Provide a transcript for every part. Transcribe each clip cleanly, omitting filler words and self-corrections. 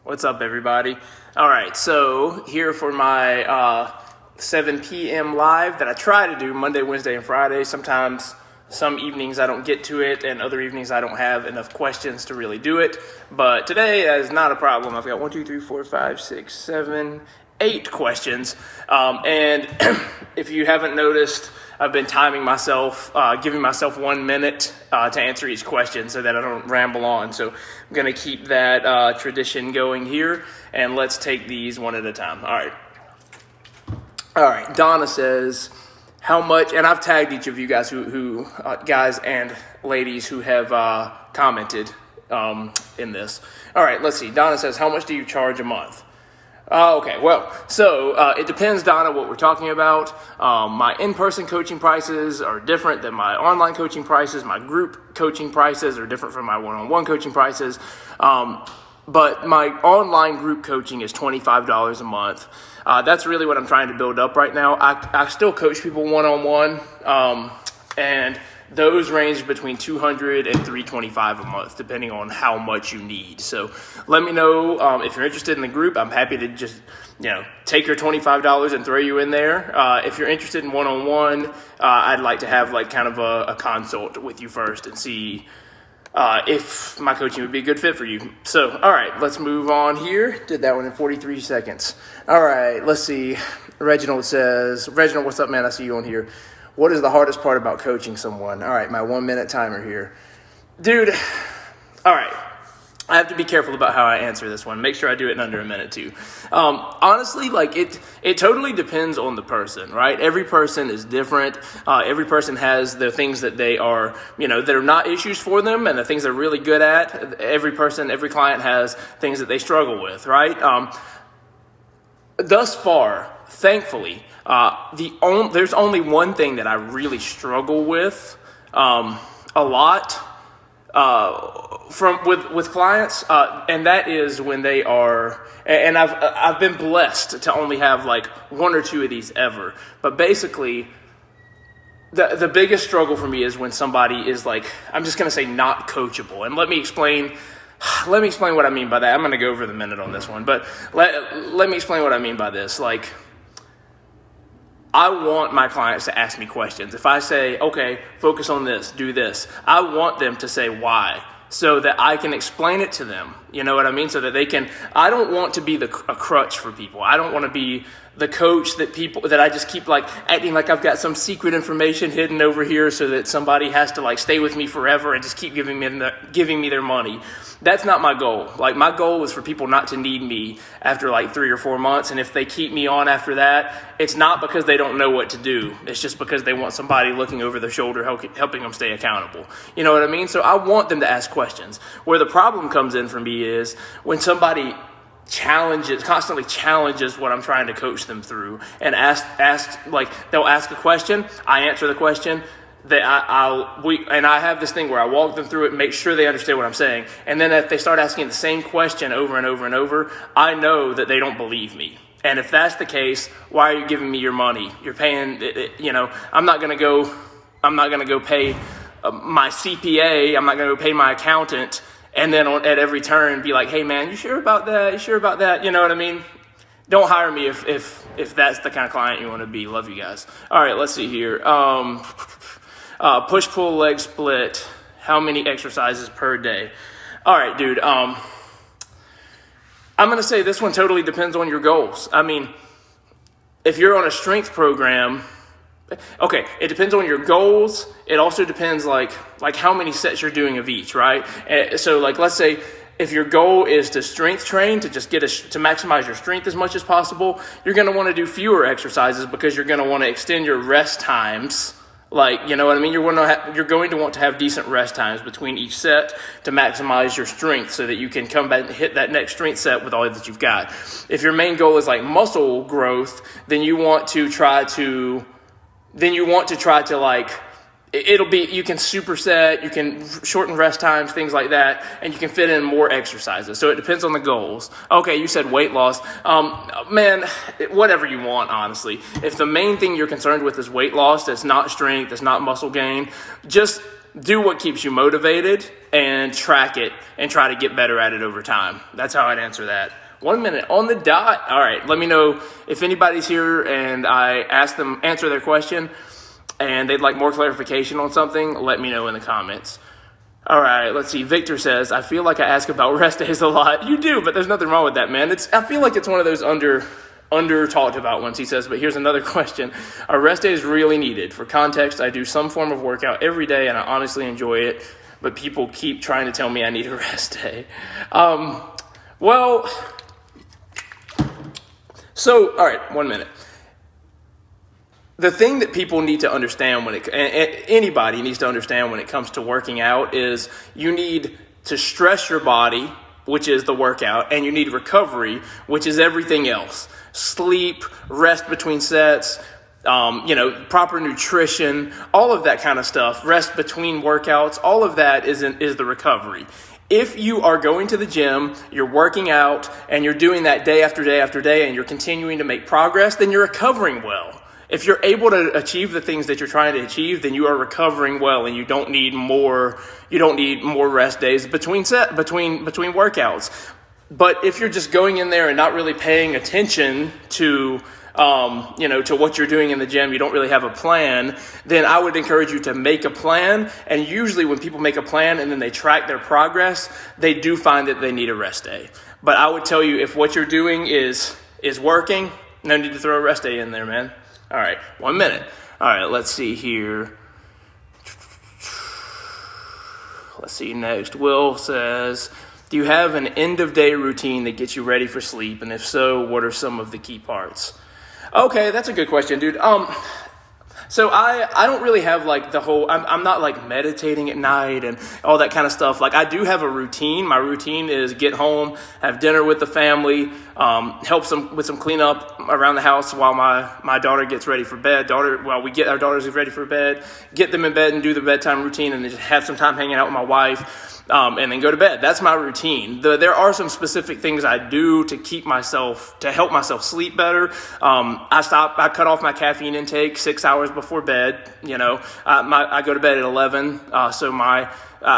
What's up, everybody? All right, so here for my 7 p.m. live that I try to do Monday, Wednesday, and Friday. Sometimes, some evenings I don't get to it, and other evenings I don't have enough questions to really do it. But today, that is not a problem. I've got 1, 2, 3, 4, 5, 6, 7, 8 questions. And if you haven't noticed, I've been timing myself, giving myself 1 minute to answer each question so that I don't ramble on. So I'm going to keep that tradition going here, and let's take these one at a time. All right. Donna says, how much, and I've tagged each of you guys who guys and ladies who have commented in this. All right, let's see. Donna says, how much do you charge a month? Okay, well, so it depends, Donna, what we're talking about. My in-person coaching prices are different than my online coaching prices. My group coaching prices are different from my one-on-one coaching prices. But my online group coaching is $25 a month. That's really what I'm trying to build up right now. I still coach people one-on-one, and those range between $200 and $325 a month, depending on how much you need. So let me know if you're interested in the group. I'm happy to just, take your $25 and throw you in there. If you're interested in one-on-one, I'd like to have kind of a consult with you first and see if my coaching would be a good fit for you. So, all right, let's move on here. Did that one in 43 seconds. All right, let's see. Reginald says, Reginald, what's up, man? I see you on here. What is the hardest part about coaching someone? All right, my 1 minute timer here. Dude, all right. I have to be careful about how I answer this one. Make sure I do it in under a minute too. Honestly, it totally depends on the person, right? Every person is different. Every person has the things that they are, that are not issues for them and the things they're really good at. Every client has things that they struggle with, right? Thus far, thankfully, there's only one thing that I really struggle with a lot with clients, and that is when they are, and I've been blessed to only have 1 or 2 of these ever, but basically the biggest struggle for me is when somebody is I'm just going to say not coachable. And let me explain what I mean by that. I'm going to go over the minute on this one, but let me explain what I mean by this. I want my clients to ask me questions. If I say, okay, focus on this, do this, I want them to say why so that I can explain it to them. You know what I mean? So that they can, I don't want to be a crutch for people. I don't want to be the coach that I just keep acting like I've got some secret information hidden over here so that somebody has to stay with me forever and just keep giving me their money. That's not my goal. My goal is for people not to need me after 3 or 4 months. And if they keep me on after that, it's not because they don't know what to do. It's just because they want somebody looking over their shoulder, helping them stay accountable. You know what I mean? So I want them to ask questions. Where the problem comes in for me is when somebody constantly challenges what I'm trying to coach them through and they'll ask a question, I answer the question, and I have this thing where I walk them through it and make sure they understand what I'm saying. And then if they start asking the same question over and over and over, I know that they don't believe me. And if that's the case, why are you giving me your money? You're paying, I'm not going to go pay my CPA. I'm not going to go pay my accountant. And then at every turn be like, hey man, you sure about that? You sure about that? You know what I mean? Don't hire me if that's the kind of client you want to be. Love you guys. All right, let's see here. Push, pull, leg split. How many exercises per day? All right, dude. I'm going to say this one totally depends on your goals. I mean, if you're on a strength program, okay, it depends on your goals. It also depends like how many sets you're doing of each, right? So let's say if your goal is to strength train, to just to maximize your strength as much as possible, you're going to want to do fewer exercises because you're going to want to extend your rest times. You know what I mean? You're going to want to have decent rest times between each set to maximize your strength so that you can come back and hit that next strength set with all that you've got. If your main goal is muscle growth, then you want to try to you can superset, you can shorten rest times, things like that, and you can fit in more exercises. So it depends on the goals. Okay, you said weight loss. Man, whatever you want, honestly. If the main thing you're concerned with is weight loss, that's not strength, that's not muscle gain, just do what keeps you motivated and track it and try to get better at it over time. That's how I'd answer that. 1 minute on the dot. All right, let me know if anybody's here and I answer their question and they'd like more clarification on something. Let me know in the comments. All right, let's see. Victor says, I feel like I ask about rest days a lot. You do, but there's nothing wrong with that, man. I feel like it's one of those under talked about ones, he says. But here's another question. Are rest days really needed? For context, I do some form of workout every day and I honestly enjoy it, but people keep trying to tell me I need a rest day. So, all right, 1 minute. The thing that people need to understand anybody needs to understand when it comes to working out is you need to stress your body, which is the workout, and you need recovery, which is everything else. Sleep, rest between sets, proper nutrition, all of that kind of stuff, rest between workouts, all of that is the recovery. If you are going to the gym, you're working out, and you're doing that day after day after day, and you're continuing to make progress, then you're recovering well. If you're able to achieve the things that you're trying to achieve, then you are recovering well, and you don't need more rest days between workouts. But if you're just going in there and not really paying attention to what you're doing in the gym, you don't really have a plan, then I would encourage you to make a plan. And usually when people make a plan and then they track their progress, they do find that they need a rest day. But I would tell you, if what you're doing is working, no need to throw a rest day in there, man. All right, 1 minute. All right, let's see here. Let's see next. Will says, do you have an end-of-day routine that gets you ready for sleep? And if so, what are some of the key parts? Okay, that's a good question, dude. So I don't really have like the whole, I'm not like meditating at night and all that kind of stuff. Like I do have a routine. My routine is get home, have dinner with the family, help with some cleanup around the house while my daughter gets ready for bed. We get our daughters ready for bed, get them in bed and do the bedtime routine, and then just have some time hanging out with my wife. And then go to bed. That's my routine. There are some specific things I do to help myself sleep better. I cut off my caffeine intake 6 hours before bed. I go to bed at 11. So I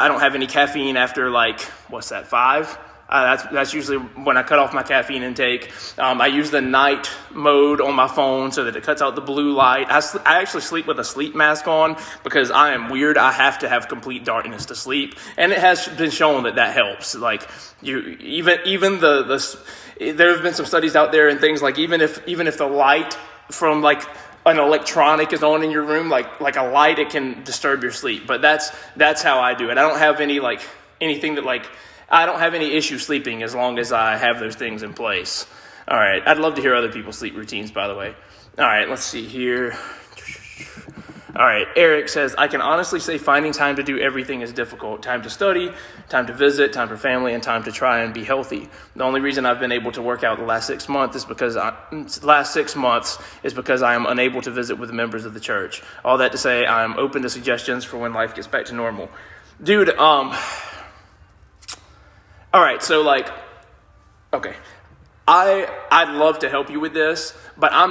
don't have any caffeine after 5? That's usually when I cut off my caffeine intake. I use the night mode on my phone so that it cuts out the blue light. I actually sleep with a sleep mask on because I am weird. I have to have complete darkness to sleep, and it has been shown that helps. Like even there have been some studies out there and things like even if the light from an electronic is on in your room, like a light, it can disturb your sleep. But that's how I do it. I don't have anything that I don't have any issue sleeping as long as I have those things in place. All right. I'd love to hear other people's sleep routines, by the way. All right. Let's see here. All right. Eric says, I can honestly say finding time to do everything is difficult. Time to study, time to visit, time for family, and time to try and be healthy. The only reason I've been able to work out the last 6 months is because I am unable to visit with members of the church. All that to say, I'm open to suggestions for when life gets back to normal. Dude, all right, so okay, I'd love to help you with this, but I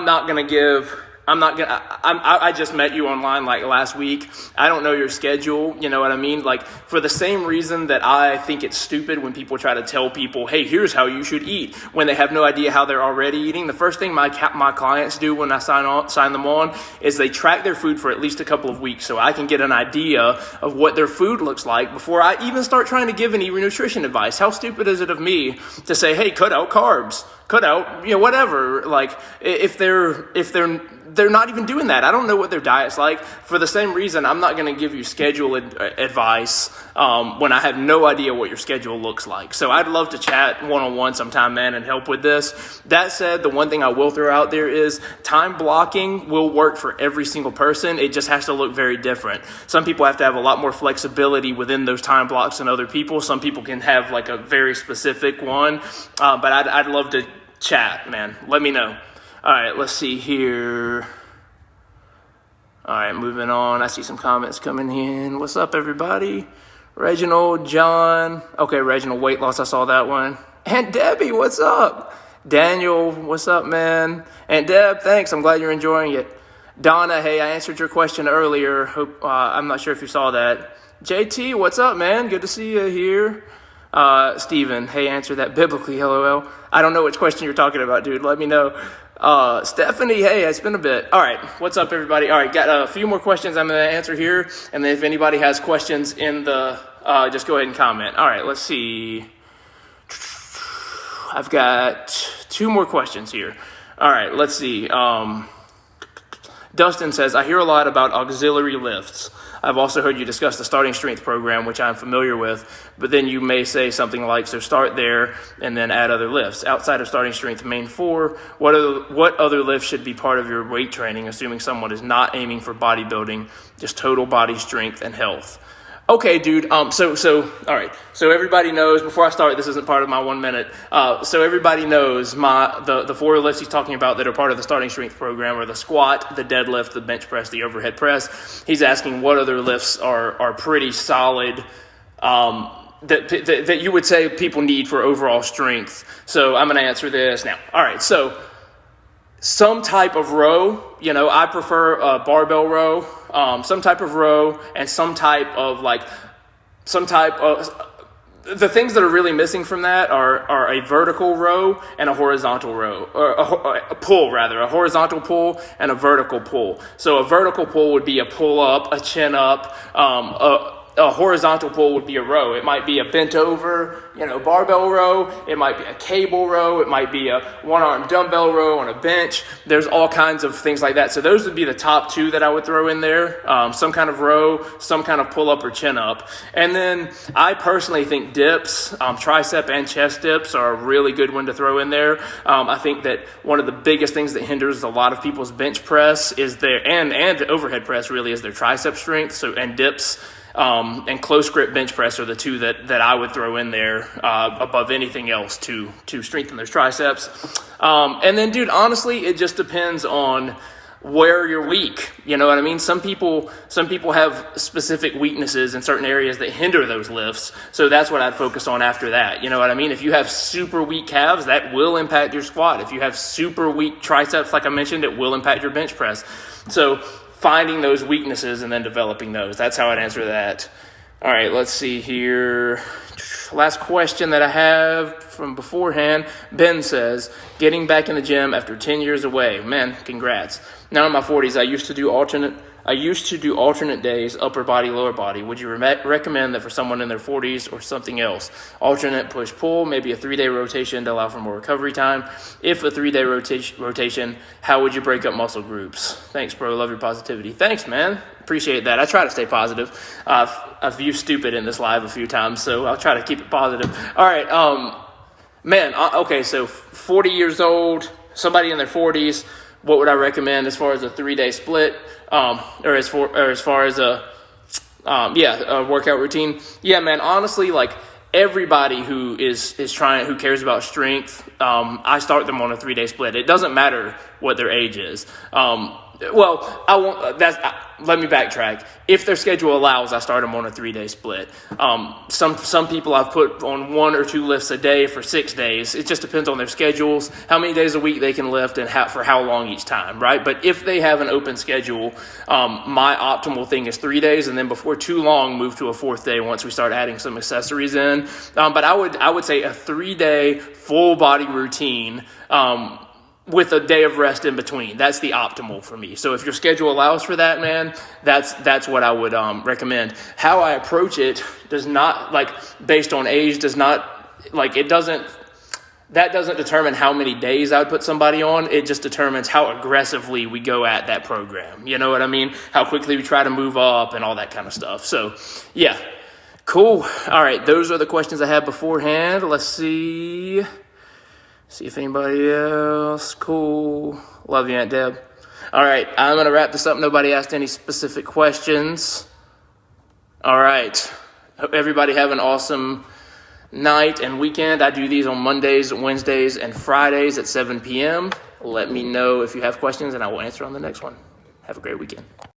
just met you online last week. I don't know your schedule, you know what I mean? For the same reason that I think it's stupid when people try to tell people, hey, here's how you should eat, when they have no idea how they're already eating. The first thing my clients do when I sign them on is they track their food for at least a couple of weeks so I can get an idea of what their food looks like before I even start trying to give any nutrition advice. How stupid is it of me to say, hey, cut out carbs, cut out, whatever. If they're not even doing that. I don't know what their diet's like. For the same reason, I'm not going to give you schedule advice when I have no idea what your schedule looks like. So I'd love to chat one-on-one sometime, man, and help with this. That said, the one thing I will throw out there is time blocking will work for every single person. It just has to look very different. Some people have to have a lot more flexibility within those time blocks than other people. Some people can have a very specific one. But I'd love to chat, man. Let me know. All right, let's see here. All right, moving on. I see some comments coming in. What's up, everybody? Reginald, John. Okay, Reginald, weight loss. I saw that one. Aunt Debbie, what's up? Daniel, what's up, man? Aunt Deb, thanks. I'm glad you're enjoying it. Donna, hey, I answered your question earlier. I'm not sure if you saw that. JT, what's up, man? Good to see you here. Steven, hey, answer that biblically, LOL. I don't know which question you're talking about, dude. Let me know. Stephanie, hey, it's been a bit. All right, what's up, everybody? All right, got a few more questions I'm going to answer here. And then if anybody has questions in the, just go ahead and comment. All right, let's see. I've got 2 more questions here. All right, let's see. Dustin says, I hear a lot about auxiliary lifts. I've also heard you discuss the starting strength program, which I'm familiar with, but then you may say something like, so start there and then add other lifts. Outside of starting strength main 4, what other lifts should be part of your weight training, assuming someone is not aiming for bodybuilding, just total body strength and health? Okay, dude. All right. So everybody knows, before I start, this isn't part of my 1 minute. So everybody knows the 4 lifts he's talking about that are part of the starting strength program are the squat, the deadlift, the bench press, the overhead press. He's asking what other lifts are pretty solid, that you would say people need for overall strength. So I'm going to answer this now. All right. So some type of row, I prefer a barbell row, some type of row, and some type of the things that are really missing from that are a vertical row and a horizontal row, or a pull rather, a horizontal pull and a vertical pull. So a vertical pull would be a pull up, a chin up, a horizontal pull would be a row. It might be a bent over, barbell row. It might be a cable row. It might be a one-arm dumbbell row on a bench. There's all kinds of things like that. So those would be the top 2 that I would throw in there. Some kind of row, some kind of pull up or chin up. And then I personally think dips, tricep and chest dips are a really good one to throw in there. I think that one of the biggest things that hinders a lot of people's bench press is and overhead press really is their tricep strength. So, and dips, and close grip bench press are the 2 that I would throw in there above anything else to strengthen those triceps. And then, dude, honestly, it just depends on where you're weak. You know what I mean? Some people have specific weaknesses in certain areas that hinder those lifts. So that's what I'd focus on after that. You know what I mean? If you have super weak calves, that will impact your squat. If you have super weak triceps, like I mentioned, it will impact your bench press. So finding those weaknesses and then developing those. That's how I'd answer that. All right, let's see here. Last question that I have from beforehand. Ben says, getting back in the gym after 10 years away. Man, congrats. Now in my 40s, I used to do alternate days, upper body, lower body. Would you recommend that for someone in their 40s or something else? Alternate push-pull, maybe a 3-day rotation to allow for more recovery time. If a 3-day rotation, how would you break up muscle groups? Thanks, bro. Love your positivity. Thanks, man. Appreciate that. I try to stay positive. I've used stupid in this live a few times, so I'll try to keep it positive. All right, okay, so 40 years old, somebody in their 40s, what would I recommend as far as a 3-day split, or as far as a workout routine? Yeah, man, honestly, like everybody who who cares about strength, I start them on a 3-day split. It doesn't matter what their age is. Let me backtrack. If their schedule allows, I start them on a 3-day split. Some people I've put on 1 or 2 lifts a day for 6 days. It just depends on their schedules, how many days a week they can lift, and for how long each time, right? But if they have an open schedule, my optimal thing is 3 days, and then before too long, move to a 4th day once we start adding some accessories in. But I would say a 3-day full body routine, with a day of rest in between. That's the optimal for me. So if your schedule allows for that, man, that's what I would recommend. How I approach it does not, based on age, that doesn't determine how many days I would put somebody on. It just determines how aggressively we go at that program. You know what I mean? How quickly we try to move up and all that kind of stuff. So, yeah. Cool. All right, those are the questions I had beforehand. Let's see if anybody else. Cool. Love you, Aunt Deb. All right, I'm going to wrap this up. Nobody asked any specific questions. All right. Hope everybody have an awesome night and weekend. I do these on Mondays, Wednesdays, and Fridays at 7 p.m. Let me know if you have questions, and I will answer on the next one. Have a great weekend.